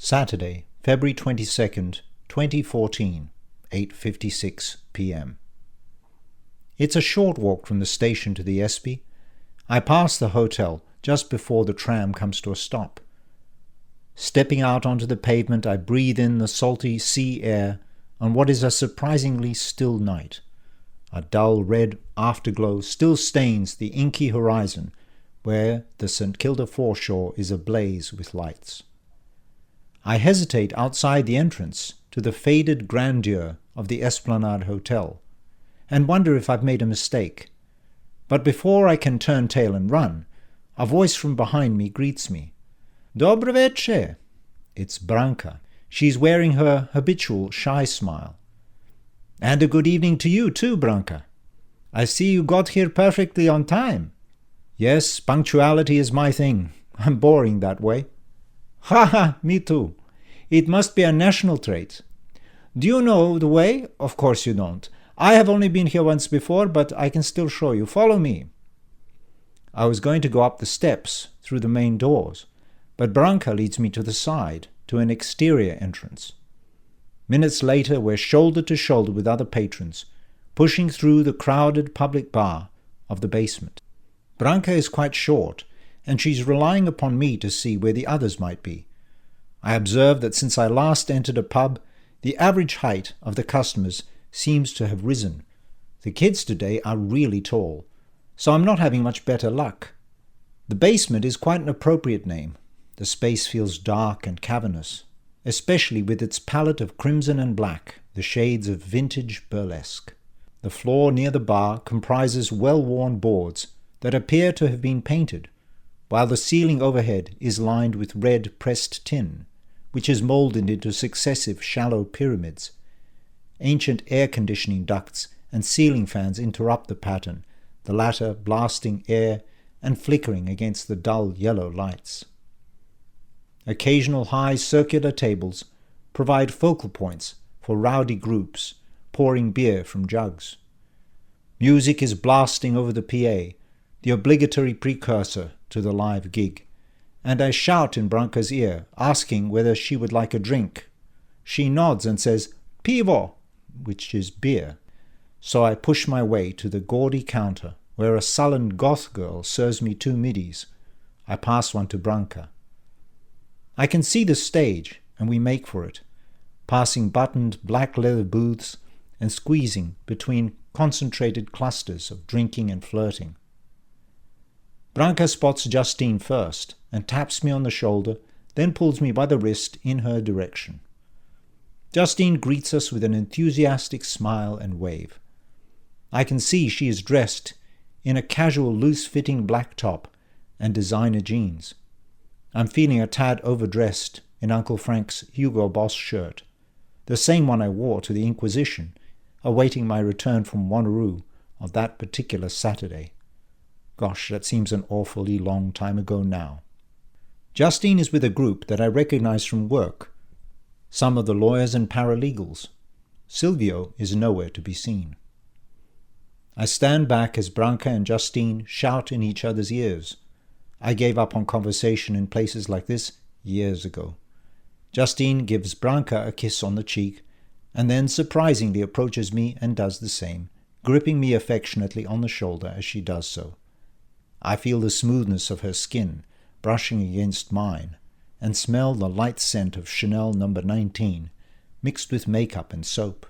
Saturday, February 22nd, 2014, 8:56 p.m. It's a short walk from the station to the Espy. I pass the hotel just before the tram comes to a stop. Stepping out onto the pavement, I breathe in the salty sea air on what is a surprisingly still night. A dull red afterglow still stains the inky horizon where the St Kilda foreshore is ablaze with lights. I hesitate outside the entrance to the faded grandeur of the Esplanade Hotel and wonder if I've made a mistake. But before I can turn tail and run, a voice from behind me greets me. Dobre večer. It's Branka. She's wearing her habitual shy smile. And a good evening to you too, Branka. I see you got here perfectly on time. Yes, punctuality is my thing. I'm boring that way. Ha ha, me too. It must be a national trait. Do you know the way? Of course you don't. I have only been here once before, but I can still show you. Follow me. I was going to go up the steps through the main doors, but Branka leads me to the side, to an exterior entrance. Minutes later, we're shoulder to shoulder with other patrons, pushing through the crowded public bar of the basement. Branka is quite short, and she's relying upon me to see where the others might be. I observe that since I last entered a pub, the average height of the customers seems to have risen. The kids today are really tall, so I'm not having much better luck. The basement is quite an appropriate name. The space feels dark and cavernous, especially with its palette of crimson and black, the shades of vintage burlesque. The floor near the bar comprises well-worn boards that appear to have been painted, while the ceiling overhead is lined with red pressed tin, which is moulded into successive shallow pyramids. Ancient air conditioning ducts and ceiling fans interrupt the pattern, the latter blasting air and flickering against the dull yellow lights. Occasional high circular tables provide focal points for rowdy groups pouring beer from jugs. Music is blasting over the PA, the obligatory precursor to the live gig, and I shout in Branka's ear, asking whether she would like a drink. She nods and says, "Pivo," which is beer. So I push my way to the gaudy counter, where a sullen goth girl serves me 2 middies. I pass one to Branka. I can see the stage, and we make for it, passing buttoned black leather booths and squeezing between concentrated clusters of drinking and flirting. Branka spots Justine first and taps me on the shoulder, then pulls me by the wrist in her direction. Justine greets us with an enthusiastic smile and wave. I can see she is dressed in a casual loose-fitting black top and designer jeans. I'm feeling a tad overdressed in Uncle Frank's Hugo Boss shirt, the same one I wore to the Inquisition, awaiting my return from Wanneroo on that particular Saturday. Gosh, that seems an awfully long time ago now. Justine is with a group that I recognize from work, some of the lawyers and paralegals. Silvio is nowhere to be seen. I stand back as Branka and Justine shout in each other's ears. I gave up on conversation in places like this years ago. Justine gives Branka a kiss on the cheek, and then surprisingly approaches me and does the same, gripping me affectionately on the shoulder as she does so. I feel the smoothness of her skin brushing against mine, and smell the light scent of Chanel No. 19, mixed with makeup and soap.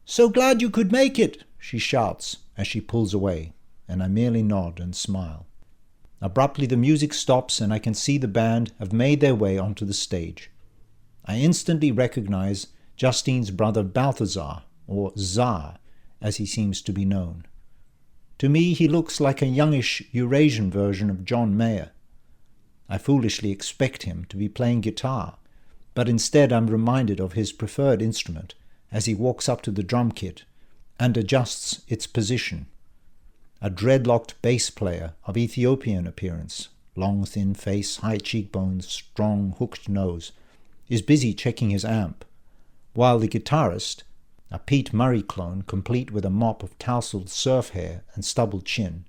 "So glad you could make it," she shouts as she pulls away, and I merely nod and smile. Abruptly the music stops, and I can see the band have made their way onto the stage. I instantly recognize Justine's brother Balthazar, or Tsar, as he seems to be known. To me, he looks like a youngish Eurasian version of John Mayer. I foolishly expect him to be playing guitar, but instead I'm reminded of his preferred instrument as he walks up to the drum kit and adjusts its position. A dreadlocked bass player of Ethiopian appearance, long thin face, high cheekbones, strong hooked nose, is busy checking his amp, while the guitarist, a Pete Murray clone complete with a mop of tousled surf hair and stubbled chin,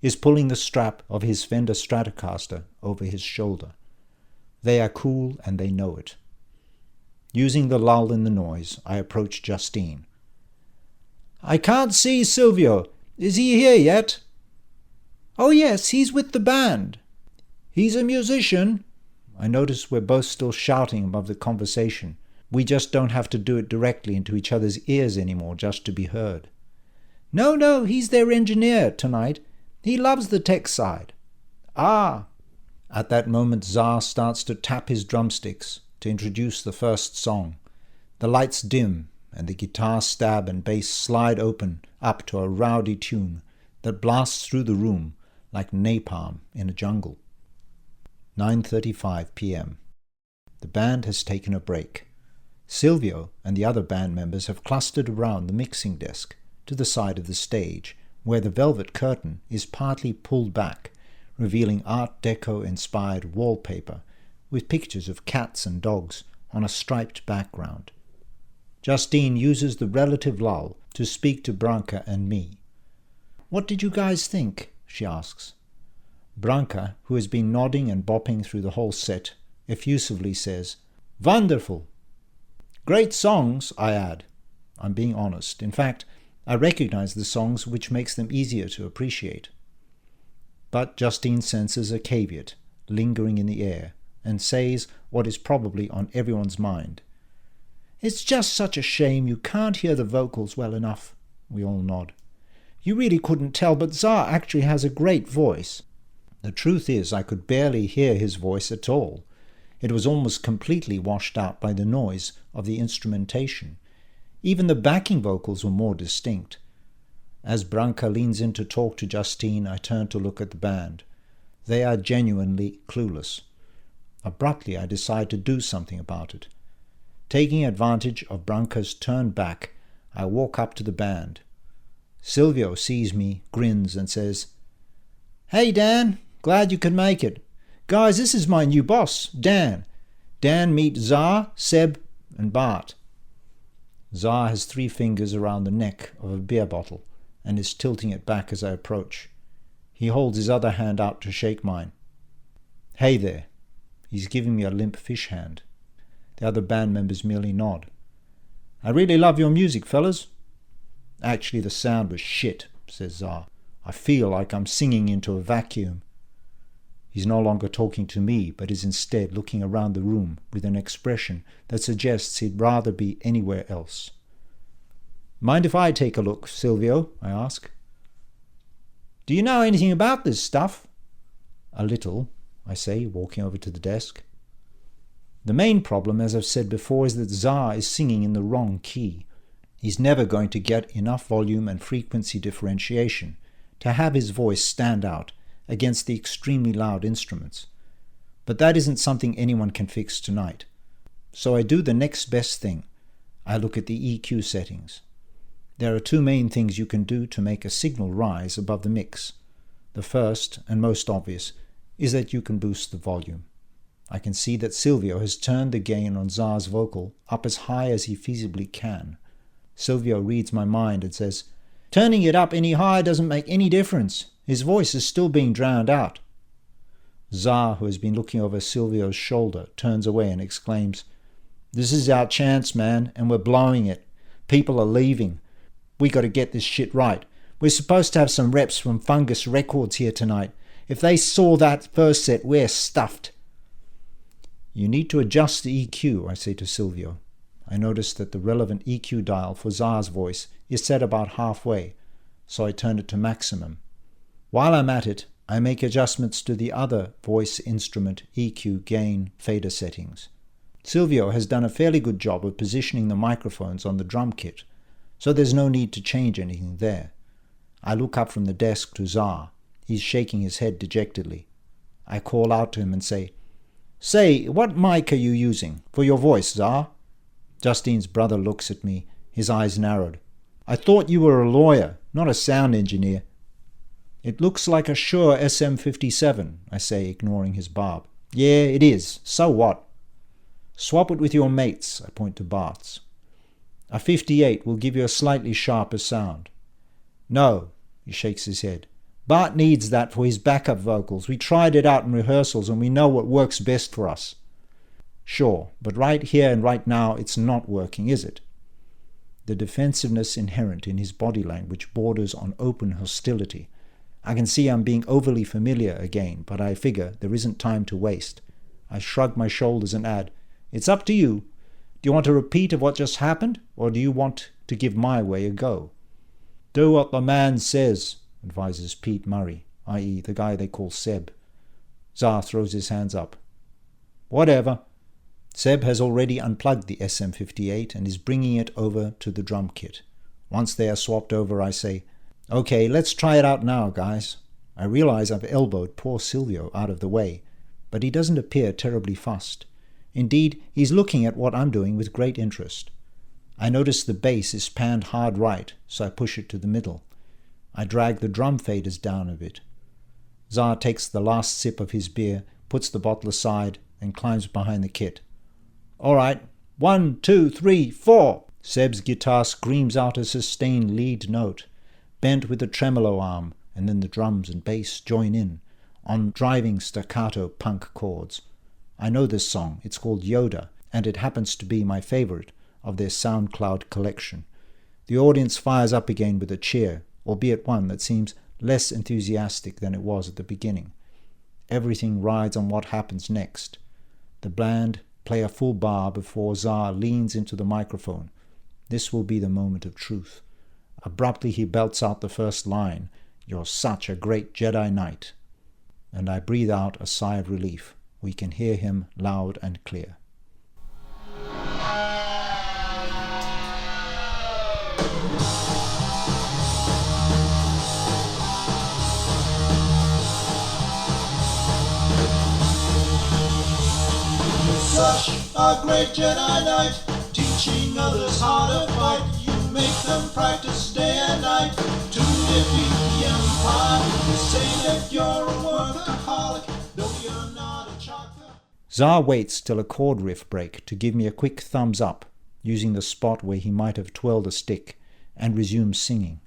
is pulling the strap of his Fender Stratocaster over his shoulder. They are cool and they know it. Using the lull in the noise, I approach Justine. "I can't see Silvio. Is he here yet?" "Oh yes, he's with the band." "He's a musician?" I notice we're both still shouting above the conversation. We just don't have to do it directly into each other's ears anymore just to be heard. No, he's their engineer tonight. He loves the tech side." "Ah." At that moment, Czar starts to tap his drumsticks to introduce the first song. The lights dim, and the guitar stab and bass slide open up to a rowdy tune that blasts through the room like napalm in a jungle. 9:35 p.m. The band has taken a break. Silvio and the other band members have clustered around the mixing desk to the side of the stage, where the velvet curtain is partly pulled back, revealing Art Deco-inspired wallpaper with pictures of cats and dogs on a striped background. Justine uses the relative lull to speak to Branka and me. "What did you guys think?" she asks. Branka, who has been nodding and bopping through the whole set, effusively says, "Wonderful." "Great songs," I add. I'm being honest. In fact, I recognize the songs, which makes them easier to appreciate. But Justine senses a caveat lingering in the air and says what is probably on everyone's mind. "It's just such a shame you can't hear the vocals well enough." We all nod. "You really couldn't tell, but Czar actually has a great voice." The truth is, I could barely hear his voice at all. It was almost completely washed out by the noise of the instrumentation. Even the backing vocals were more distinct. As Branka leans in to talk to Justine, I turn to look at the band. They are genuinely clueless. Abruptly, I decide to do something about it. Taking advantage of Branka's turn back, I walk up to the band. Silvio sees me, grins, and says, "Hey, Dan, glad you could make it. Guys, this is my new boss, Dan. Dan, meet Czar, Seb, and Bart." Czar has 3 fingers around the neck of a beer bottle and is tilting it back as I approach. He holds his other hand out to shake mine. "Hey there." He's giving me a limp fish hand. The other band members merely nod. "I really love your music, fellas." "Actually, the sound was shit," says Czar. "I feel like I'm singing into a vacuum." He's no longer talking to me, but is instead looking around the room with an expression that suggests he'd rather be anywhere else. "Mind if I take a look, Silvio?" I ask. "Do you know anything about this stuff?" "A little," I say, walking over to the desk. The main problem, as I've said before, is that Czar is singing in the wrong key. He's never going to get enough volume and frequency differentiation to have his voice stand out against the extremely loud instruments. But that isn't something anyone can fix tonight. So I do the next best thing. I look at the EQ settings. There are 2 main things you can do to make a signal rise above the mix. The first, and most obvious, is that you can boost the volume. I can see that Silvio has turned the gain on Czar's vocal up as high as he feasibly can. Silvio reads my mind and says, "Turning it up any higher doesn't make any difference. His voice is still being drowned out." Czar, who has been looking over Silvio's shoulder, turns away and exclaims, "This is our chance, man, and we're blowing it. People are leaving. We got to get this shit right. We're supposed to have some reps from Fungus Records here tonight. If they saw that first set, we're stuffed." "You need to adjust the EQ," I say to Silvio. I notice that the relevant EQ dial for Czar's voice is set about halfway, so I turn it to maximum. While I'm at it, I make adjustments to the other voice instrument EQ gain fader settings. Silvio has done a fairly good job of positioning the microphones on the drum kit, so there's no need to change anything there. I look up from the desk to Czar. He's shaking his head dejectedly. I call out to him and say, "Say, what mic are you using for your voice, Czar?" Justine's brother looks at me, his eyes narrowed. "I thought you were a lawyer, not a sound engineer." "It looks like a Shure SM57, I say, ignoring his barb. "Yeah, it is. So what?" "Swap it with your mate's," I point to Bart's. "A 58 will give you a slightly sharper sound." "No," he shakes his head. "Bart needs that for his backup vocals. We tried it out in rehearsals and we know what works best for us." Sure, but right here and right now it's not working, is it? The defensiveness inherent in his body language borders on open hostility. I can see I'm being overly familiar again, but I figure there isn't time to waste. I shrug my shoulders and add, "It's up to you. Do you want a repeat of what just happened, or do you want to give my way a go?" "Do what the man says," advises Pete Murray, i.e. the guy they call Seb. Zar throws his hands up. "Whatever." Seb has already unplugged the SM58 and is bringing it over to the drum kit. Once they are swapped over, I say, "Okay, let's try it out now, guys." I realize I've elbowed poor Silvio out of the way, but he doesn't appear terribly fussed. Indeed, he's looking at what I'm doing with great interest. I notice the bass is panned hard right, so I push it to the middle. I drag the drum faders down a bit. Zar takes the last sip of his beer, puts the bottle aside, and climbs behind the kit. "All right, 1, 2, 3, 4. Seb's guitar screams out a sustained lead note, bent with a tremolo arm, and then the drums and bass join in, on driving staccato punk chords. I know this song. It's called Yoda, and it happens to be my favorite of their SoundCloud collection. The audience fires up again with a cheer, albeit one that seems less enthusiastic than it was at the beginning. Everything rides on what happens next. The band play a full bar before Zar leans into the microphone. This will be the moment of truth. Abruptly he belts out the first line, "You're such a great Jedi Knight." And I breathe out a sigh of relief. We can hear him loud and clear. Such a great Jedi Knight, teaching others how to fight. You make them practice day and night to defeat the Empire. They say that you're a workaholic, no you're not a chocolate. Zar waits till a chord riff break to give me a quick thumbs up, using the spot where he might have twirled a stick, and resumes singing.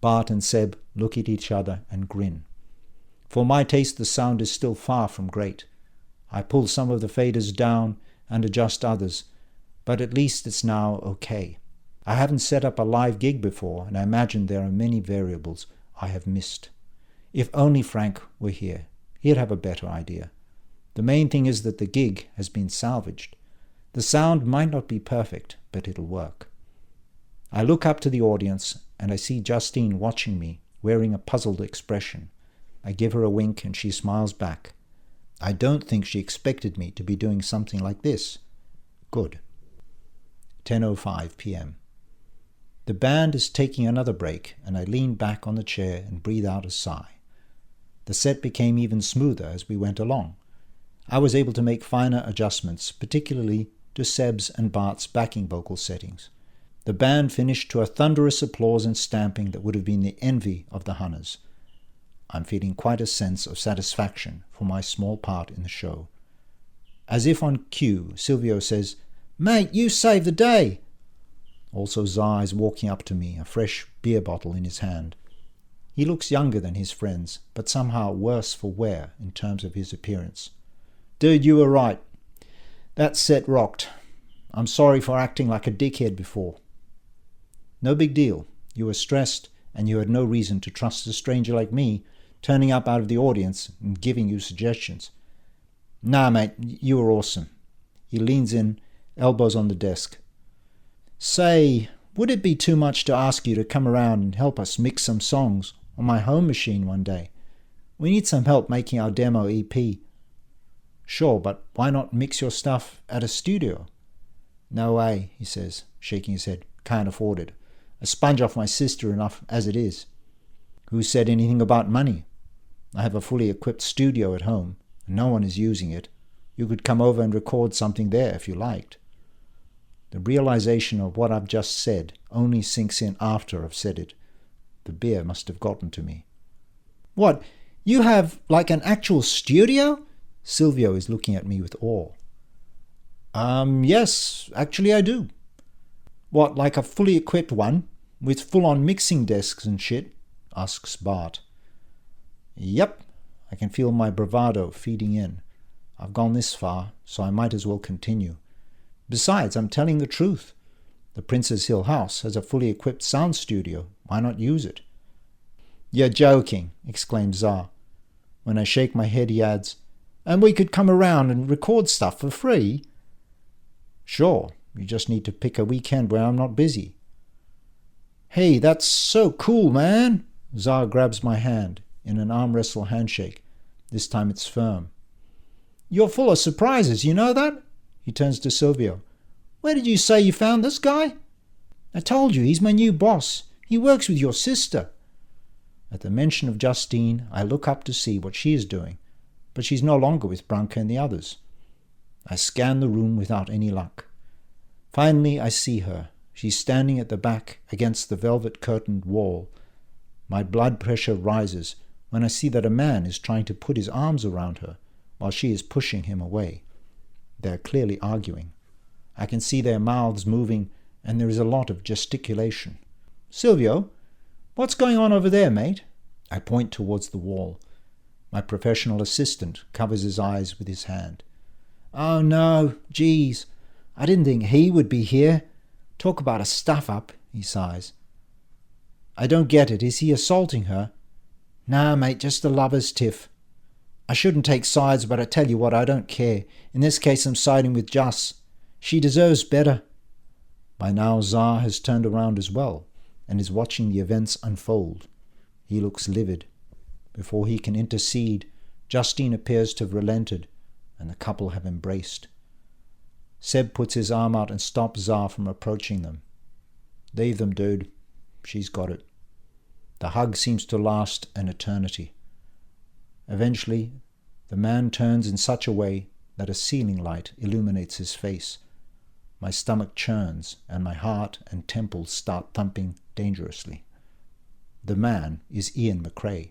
Bart and Seb look at each other and grin. For my taste the sound is still far from great. I pull some of the faders down and adjust others, but at least it's now okay. I haven't set up a live gig before, and I imagine there are many variables I have missed. If only Frank were here, he'd have a better idea. The main thing is that the gig has been salvaged. The sound might not be perfect, but it'll work. I look up to the audience, and I see Justine watching me, wearing a puzzled expression. I give her a wink, and she smiles back. I don't think she expected me to be doing something like this. Good. 10:05 p.m. The band is taking another break, and I lean back on the chair and breathe out a sigh. The set became even smoother as we went along. I was able to make finer adjustments, particularly to Seb's and Bart's backing vocal settings. The band finished to a thunderous applause and stamping that would have been the envy of the Hunners. I'm feeling quite a sense of satisfaction for my small part in the show. As if on cue, Silvio says, "Mate, you saved the day!" Also Zar is walking up to me, a fresh beer bottle in his hand. He looks younger than his friends, but somehow worse for wear in terms of his appearance. "Dude, you were right. That set rocked. I'm sorry for acting like a dickhead before." "No big deal. You were stressed, and you had no reason to trust a stranger like me turning up out of the audience and giving you suggestions." "Nah, mate, you were awesome." He leans in, elbows on the desk. "Say, would it be too much to ask you to come around and help us mix some songs on my home machine one day? We need some help making our demo EP." "Sure, but why not mix your stuff at a studio?" "No way," he says, shaking his head. "Can't afford it. I sponge off my sister enough as it is." "Who said anything about money? I have a fully equipped studio at home, and no one is using it. You could come over and record something there if you liked." The realization of what I've just said only sinks in after I've said it. The beer must have gotten to me. "What, you have like an actual studio?" Silvio is looking at me with awe. Yes, actually I do." "What, like a fully equipped one, with full-on mixing desks and shit?" asks Bart. "Yep." I can feel my bravado feeding in. I've gone this far, so I might as well continue. Besides, I'm telling the truth. The Prince's Hill house has a fully equipped sound studio. Why not use it? You're joking, exclaims Tsar. When I shake my head, he adds, and we could come around and record stuff for free. Sure, you just need to pick a weekend where I'm not busy. Hey, that's so cool, man. Tsar grabs my hand in an arm wrestle handshake. This time it's firm. You're full of surprises, you know that? He turns to Silvio. Where did you say you found this guy? I told you, he's my new boss. He works with your sister. At the mention of Justine, I look up to see what she is doing, but she's no longer with Branka and the others. I scan the room without any luck. Finally, I see her. She's standing at the back against the velvet-curtained wall. My blood pressure rises when I see that a man is trying to put his arms around her while she is pushing him away. They are clearly arguing. I can see their mouths moving, and there is a lot of gesticulation. Silvio, what's going on over there, mate? I point towards the wall. My professional assistant covers his eyes with his hand. Oh no, geez, I didn't think he would be here. Talk about a stuff-up, he sighs. I don't get it. Is he assaulting her? Nah, mate, just a lover's tiff. I shouldn't take sides, but I tell you what, I don't care. In this case, I'm siding with Juss. She deserves better. By now, Tsar has turned around as well and is watching the events unfold. He looks livid. Before he can intercede, Justine appears to have relented, and the couple have embraced. Seb puts his arm out and stops Tsar from approaching them. Leave them, dude. She's got it. The hug seems to last an eternity. Eventually, the man turns in such a way that a ceiling light illuminates his face. My stomach churns, and my heart and temples start thumping dangerously. The man is Ian McRae.